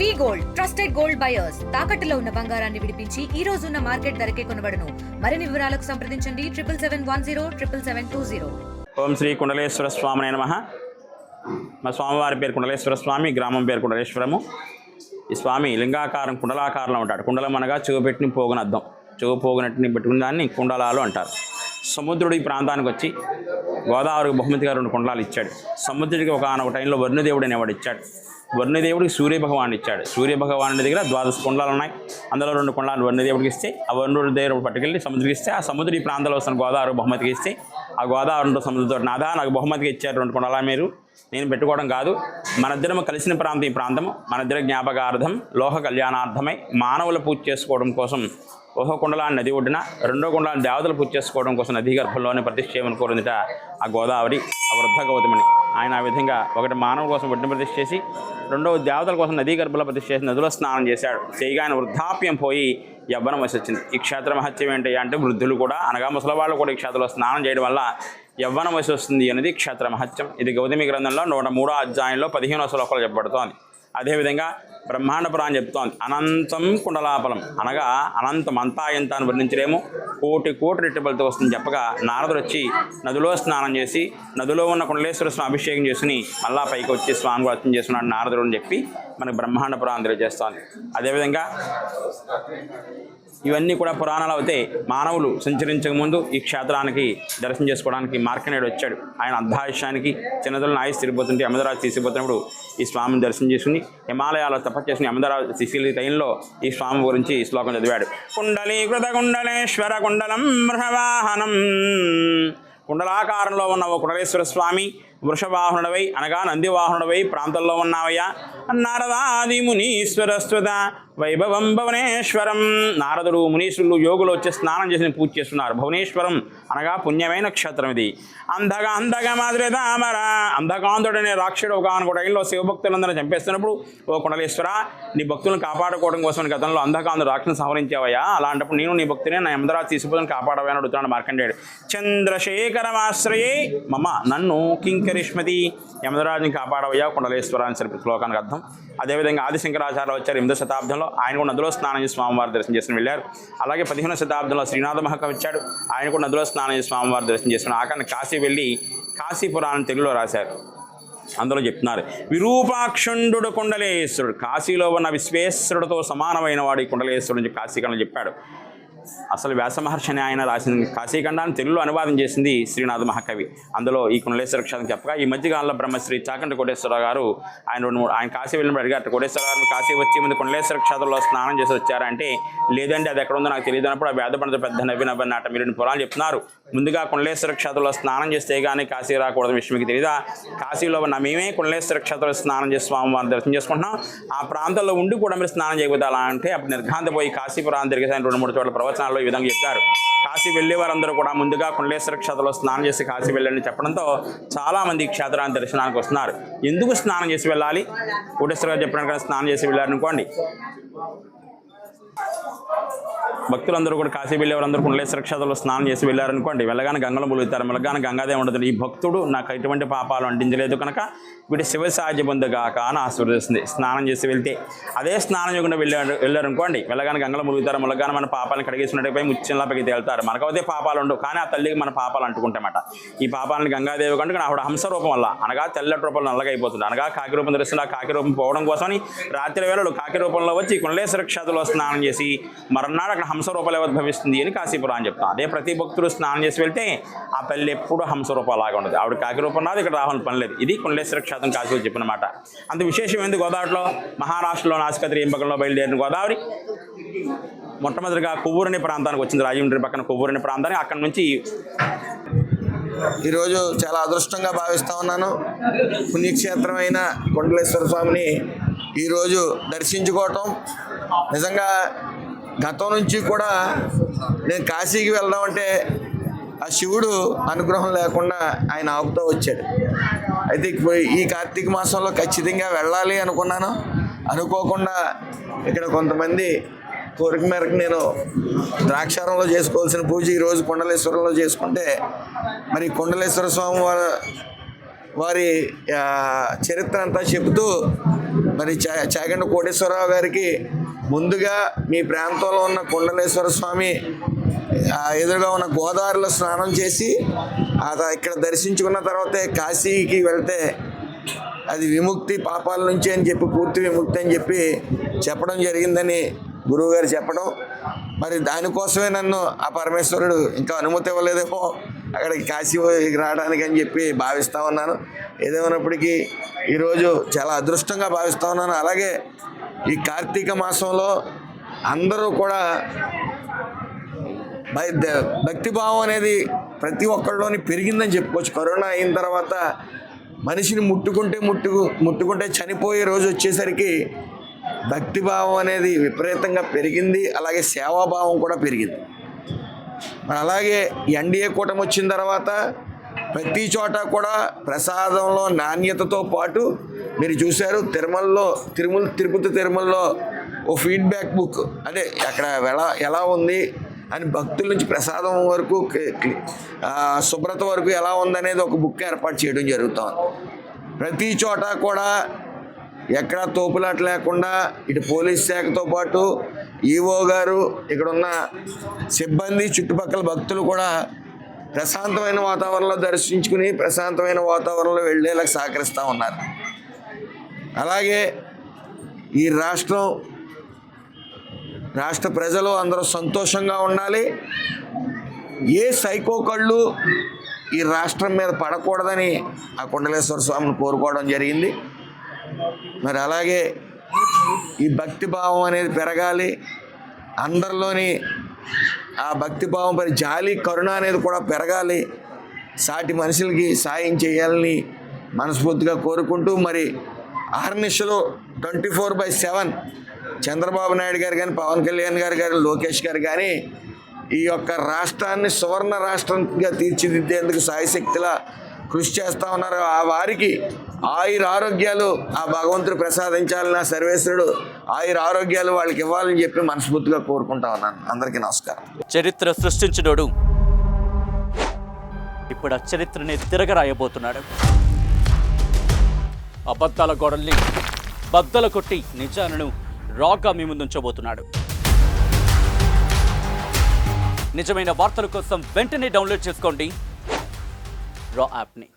వి gold trusted gold buyers తాకట్టులో ఉన్న బంగారాన్ని విడిపించి ఈ రోజు ఉన్న మార్కెట్ ధరకే కొనబడును. మరిన్ని వివరాలకు సంప్రదించండి 77107720. ఓం శ్రీ కుండలేశ్వర స్వామి నమః. మా స్వామివారి పేరు కుండలేశ్వర స్వామి, గ్రామం పేరు కుండలేశ్వరము. ఈ స్వామి లింగాకారం కుండలాకారంలో ఉంటాడు. కుండలం అనగా చెవు పెట్టిన పోగున అద్దం, చెవు పోగునట్టుని పెట్టుకున్న దాన్ని కుండలాలు అంటారు. సముద్రుడు ఈ ప్రాంతానికి వచ్చి గోదావరికి బహుమతిగా 2 కుండలాలు ఇచ్చాడు. సముద్రుడికి ఒక టైంలో వరుణదేవుడు అనేవాడు ఇచ్చాడు. వరుణదేవుడికి సూర్యభగవానుడు ఇచ్చాడు. సూర్యభగవానుడి దగ్గర 12 కుండలాలు ఉన్నాయి. అందులో 2 కుండలాలు వరుణదేవుడికి ఇస్తే, ఆ వరుణదేవుడు పట్టుకెళ్ళి సముద్రుడికి ఇస్తే, ఆ సముద్రుడు ఈ ప్రాంతంలో వస్తున్న గోదావరి బహుమతికి ఇస్తే, ఆ గోదావరి సముద్రంతో నాదా నాకు బహుమతికి ఇచ్చారు 2 కుండలా, మీరు నేను పెట్టుకోవడం కాదు, మనిద్దరం కలిసిన ప్రాంతం ఈ ప్రాంతము, మనిద్దరి జ్ఞాపకార్థం లోక కళ్యాణార్థమై మానవుల పూజ చేసుకోవడం కోసం ఒక కుండలాన్ని నది ఒడ్డున, 2వ కుండలాన్ని దేవతలు పూజ చేసుకోవడం కోసం నదీ గర్భంలోనే ప్రతిష్ఠ చేయమని కోరిందిట ఆ గోదావరి, ఆ వృద్ధ గౌతమిని. ఆయన ఆ విధంగా ఒకటి మానవ కోసం ఒడ్డున ప్రతిష్ఠ చేసి, 2వ దేవతల కోసం నదీ గర్భంలో ప్రతిష్ఠ చేసి నదిలో స్నానం చేశాడు. చేయగా ఆయన వృద్ధాప్యం పోయి యవ్వనం వయసు వచ్చింది. ఈ క్షేత్ర మహత్యం ఏంటి అంటే, వృద్ధులు కూడా అనగా ముసలివాళ్ళు కూడా ఈ క్షేత్రంలో స్నానం చేయడం వల్ల యవ్వనం వయసు వస్తుంది అనేది క్షేత్ర మహత్యం. ఇది గౌతమి గ్రంథంలో 103వ అధ్యాయంలో 15వ శ్లోకంలో చెప్పబడుతోంది. అదేవిధంగా బ్రహ్మాండ పురాణం చెప్తోంది, అనంతం కుండలాపలం అనగా అనంతం, అంతా ఎంత అని వర్ణించలేము, కోటి రెట్టిబలతో వస్తుంది చెప్పగా, నారదుడు వచ్చి నదిలో స్నానం చేసి నదిలో ఉన్న కుండలేశ్వర స్వామి అభిషేకం చేసుకుని మళ్ళా పైకి వచ్చి స్వామి అర్చన చేస్తున్నాడు నారదుడు అని చెప్పి మనకు బ్రహ్మాండ పురాణం తెలియజేస్తోంది. అదేవిధంగా ఇవన్నీ కూడా పురాణాలు అవుతే, మానవులు సంచరించక ముందు ఈ క్షేత్రానికి దర్శనం చేసుకోవడానికి మార్కండేయుడు వచ్చాడు. ఆయన అర్ధాయుష్యానికి చిన్నదలను ఆయుష్ తిరిగిపోతుంటే యమధరాజు తీసుకుపోతున్నప్పుడు ఈ స్వామిని దర్శనం చేసుకుని హిమాలయాల్లో తపస్సు చేసుకుని యమధరాజు శిశిలి టైంలో ఈ స్వామి గురించి ఈ శ్లోకం చదివాడు. కుండలీకృత కుండలేశ్వర కుండలం వృషవాహనం. కుండలాకారంలో ఉన్న ఓ కుండలేశ్వర స్వామి వృషవాహనుడవై అనగా నందివాహనుడవై ప్రాంతంలో ఉన్నావయ్యా. నారదాది మునీశ్వరస్తుత వైభవం భువనేశ్వరం. నారదుడు మునీశ్వరులు యోగులు వచ్చి స్నానం చేసి పూజ చేస్తున్నారు. భువనేశ్వరం అనగా పుణ్యమైన క్షేత్రం ఇది. అంధగా మాదిరిదామర. అంధకాంతుడనే రాక్షసుడు ఒక టైంలో శివభక్తులందరూ చంపేస్తున్నప్పుడు, ఓ కుండలేశ్వర నీ భక్తులను కాపాడుకోవడం కోసం గతంలో అంధకాంతుడు రాక్షసుని సంహరించావయ్యా, అలాంటప్పుడు నేను నీ భక్తిని నా యమధరాజు తీసుకుపోతాను కాపాడవని అడుగుతున్నాడు మార్కండేయుడు. చంద్రశేఖరమాశ్రయే మమ నన్ను కింకరిష్మతి. యమధరాజుని కాపాడవయ్యా కుండలేశ్వర అని శ్లోకానికి అర్థం. అదేవిధంగా ఆదిశంకరాచార్యులు వచ్చారు 8వ శతాబ్దంలో. ఆయన కూడా నదిలో స్నానం చేసి స్వామివారి దర్శనం చేసుకుని వెళ్ళారు. అలాగే 15వ శతాబ్దంలో శ్రీనాథ మహాకవి వచ్చాడు. ఆయన కూడా నదిలో స్నానం చేసి స్వామివారి దర్శనం చేసుకుని ఆఖరిని కాశీ వెళ్ళి కాశీ పురాణం తెలుగులో రాశారు. అందులో చెప్తున్నారు, విరూపాక్షుండు కుండలేశ్వరుడు, కాశీలో ఉన్న విశ్వేశ్వరుడితో సమానమైన వాడు ఈ కుండలేశ్వరుడు అని కాశీఖండంలో చెప్పాడు. అసలు వ్యాస మహర్షి ఆయన రాసిన కాశీఖండాన్ని తెలుగులో అనువాదం చేసింది శ్రీనాథ మహాకవి. అందులో ఈ కుండలేశ్వర క్షేత్రం చెప్పగా, ఈ మధ్యకాలంలో బ్రహ్మశ్రీ చాకంటి కోటేశ్వరరావు గారు ఆయన కాశీ వెళ్ళినప్పుడు అడిగారు, కోటేశ్వర గారు కాశీ వచ్చే ముందు కుండలేశ్వర క్షేత్రంలో స్నానం చేసి వచ్చారంటే, లేదంటే అది ఎక్కడ ఉందో నాకు తెలియదు అన్నప్పుడు ఆ వేద పండిత పెద్ద నవ్వినవ్వన్నట. మీరు పురాణాలు చెప్తున్నారు, ముందుగా కుండలేశ్వర క్షేత్రంలో స్నానం చేస్తే కానీ కాశీ రాకూడదు విషయం మీకు తెలియదా? కాశీలో ఉన్న మేమే కుండలేశ్వర క్షేత్రంలో స్నానం చేసి స్వామివారిని దర్శనం చేసుకుంటున్నాం, ఆ ప్రాంతంలో ఉండి కూడా మీరు స్నానం చేయకపోతే అలా అంటే అప్పుడు నిర్ఘాంతపోయి కాశీపురాణం తిరిగేసి 2-3 చోట్ల ప్రవచనాల్లో ఈ విధంగా చెప్పారు. కాశీ వెళ్ళే వారందరూ కూడా ముందుగా కుండలేశ్వర క్షేత్రంలో స్నానం చేసి కాశీ వెళ్ళండి చెప్పడంతో చాలామంది క్షేత్రాన్ని దర్శనానికి వస్తున్నారు. ఎందుకు స్నానం చేసి వెళ్ళాలి? కోటేశ్వర గారు చెప్పినట్టు స్నానం చేసి వెళ్ళారనుకోండి, భక్తులందరూ కూడా కాశీ వెళ్ళేవారందరూ కుండలేశ్వర క్షేత్రంలో స్నానం చేసి వెళ్ళారనుకోండి, వెళ్ళగానే గంగలో ములుగుతారు, వెళ్ళగానే గంగాదే ఉండదు. ఈ భక్తుడు నాకు ఎటువంటి పాపాలు అంటించలేదు కనుక వీటి శివ సాధ్య పొందగాక అని ఆశీర్వదిస్తుంది స్నానం చేసి వెళ్తే. అదే స్నానం చేయకుండా వెళ్ళారనుకోండి, వెళ్ళగానే గంగలో ములుగుతారు, ములగానే మన పాపాలను కడిగేసినట్టుపై ముచ్చెంలా పైకి తేలుతారు. మనకైతే పాపాలు ఉండవు, కానీ ఆ తల్లికి మన పాపాలు అంటుకుంటామట. ఈ పాపాలను గంగాదేవి కంటే ఆవిడ హంస రూపం వల్ల అనగా తెల్లటి రూపంలో నల్లగా అయిపోతుంది, అనగా కాకి రూపం ధరిస్తుంది. ఆ కాకి రూపం పోవడం కోసమని రాత్రి వేళలు కాకి రూపంలో వచ్చి కుండలేశ్వర క్షేత్రంలో స్నానం చేసి మరునాడు అక్కడ హంస రూపాలు ఉద్భవిస్తుంది అని కాశీపురం అని చెప్తాం. అదే ప్రతి భక్తుడు స్నానం చేసి వెళ్తే ఆ తల్లి ఎప్పుడు హంస రూపాలాగా ఉండదు, ఆవిడ కాకి రూపం రాదు, ఇక్కడ రావాలని పని లేదు. ఇది కుండలేశ్వర క్షేత్రం కాశీలో చెప్పిన మాట. అంత విశేషం ఏంది, గోదావరిలో మహారాష్ట్రలో నాసికత్రి ఎంపకంలో బయలుదేరిన గోదావరి మొట్టమొదటిగా కొవ్వూరుని ప్రాంతానికి వచ్చింది. రాజమండ్రి పక్కన కొవ్వూరుని ప్రాంతానికి, అక్కడి నుంచి ఈరోజు చాలా అదృష్టంగా భావిస్తూ ఉన్నాను. పుణ్యక్షేత్రమైన కుండలేశ్వర స్వామిని ఈరోజు దర్శించుకోవటం నిజంగా గతం నుంచి కూడా నేను కాశీకి వెళ్దాం అంటే ఆ శివుడు అనుగ్రహం లేకుండా ఆయన ఆపుతూ వచ్చాడు. అయితే ఈ కార్తీక మాసంలో ఖచ్చితంగా వెళ్ళాలి అనుకున్నాను. అనుకోకుండా ఇక్కడ కొంతమంది కోరిక మేరకు నేను ద్రాక్షారంలో చేసుకోవాల్సిన పూజ ఈరోజు కుండలేశ్వరంలో చేసుకుంటే, మరి కుండలేశ్వర స్వామి వారి చరిత్ర అంతా చెబుతూ మరి చాగంటి కోటేశ్వరరావు గారికి ముందుగా మీ ప్రాంతంలో ఉన్న కుండలేశ్వర స్వామి ఎదురుగా ఉన్న గోదావరిలో స్నానం చేసి ఇక్కడ దర్శించుకున్న తర్వాతే కాశీకి వెళ్తే అది విముక్తి పాపాల నుంచి అని చెప్పి, పూర్తి విముక్తి అని చెప్పి చెప్పడం జరిగిందని గురువుగారు చెప్పడం, మరి దానికోసమే నన్ను ఆ పరమేశ్వరుడు ఇంకా అనుమతి ఇవ్వలేదేమో అక్కడికి కాశీ రావడానికి అని చెప్పి భావిస్తూ ఉన్నాను. ఏదేమైనప్పటికీ ఈరోజు చాలా అదృష్టంగా భావిస్తూ ఉన్నాను. అలాగే ఈ కార్తీక మాసంలో అందరూ కూడా భక్తిభావం అనేది ప్రతి ఒక్కళ్ళలోని పెరిగిందని చెప్పుకోవచ్చు. కరోనా అయిన తర్వాత మనిషిని ముట్టుకుంటే చనిపోయే రోజు వచ్చేసరికి భక్తిభావం అనేది విపరీతంగా పెరిగింది. అలాగే సేవాభావం కూడా పెరిగింది. మరి అలాగే ఎన్డీఏ కూటమి వచ్చిన తర్వాత ప్రతి చోట కూడా ప్రసాదంలో నాణ్యతతో పాటు మీరు చూశారు, తిరుపతి తిరుమలలో ఓ ఫీడ్బ్యాక్ బుక్, అంటే అక్కడ ఎలా ఉంది అని భక్తుల నుంచి ప్రసాదం వరకు శుభ్రత వరకు ఎలా ఉందనేది ఒక బుక్ ఏర్పాటు చేయడం జరుగుతుంది. ప్రతి చోట కూడా ఎక్కడా తోపులాట లేకుండా ఇటు పోలీస్ శాఖతో పాటు ఈవో గారు, ఇక్కడున్న సిబ్బంది, చుట్టుపక్కల భక్తులు కూడా ప్రశాంతమైన వాతావరణంలో దర్శించుకుని ప్రశాంతమైన వాతావరణంలో వెళ్ళేలా సహకరిస్తూ ఉన్నారు. అలాగే ఈ రాష్ట్ర ప్రజలు అందరూ సంతోషంగా ఉండాలి. ఏ సైకో కళ్ళు ఈ రాష్ట్రం మీద పడకూడదని ఆ కుండలేశ్వర స్వామిని కోరుకోవడం జరిగింది. మరి అలాగే ఈ భక్తిభావం అనేది పెరగాలి, అందరిలోని ఆ భక్తిభావం పై జాలి, కరుణ అనేది కూడా పెరగాలి, సాటి మనుషులకి సాయం చేయాలని మనస్ఫూర్తిగా కోరుకుంటూ, మరి అహర్నిశలు 24/7 చంద్రబాబు నాయుడు గారు కానీ, పవన్ కళ్యాణ్ గారు కానీ, లోకేష్ గారు కానీ ఈ యొక్క రాష్ట్రాన్ని సువర్ణ రాష్ట్రంగా తీర్చిదిద్దేందుకు సాయశక్తిలా కృషి చేస్తూ ఉన్నారు. ఆ వారికి ఆయురారోగ్యాలు ఆ భగవంతుడు ప్రసాదించాలని, ఆ సర్వేశ్వరుడు ఆయురారోగ్యాలు వాళ్ళకి ఇవ్వాలని చెప్పి మనస్ఫూర్తిగా కోరుకుంటా ఉన్నాను. అందరికీ నమస్కారం. చరిత్ర సృష్టించినోడు ఇప్పుడు ఆ చరిత్రని తిరగరాయబోతున్నాడు. అబద్ధాల గోడల్ని బద్దలు కొట్టి నిజాలను రాగా మీ ముందుంచబోతున్నాడు. నిజమైన వార్తల కోసం వెంటనే డౌన్లోడ్ చేసుకోండి రా యాప్ని.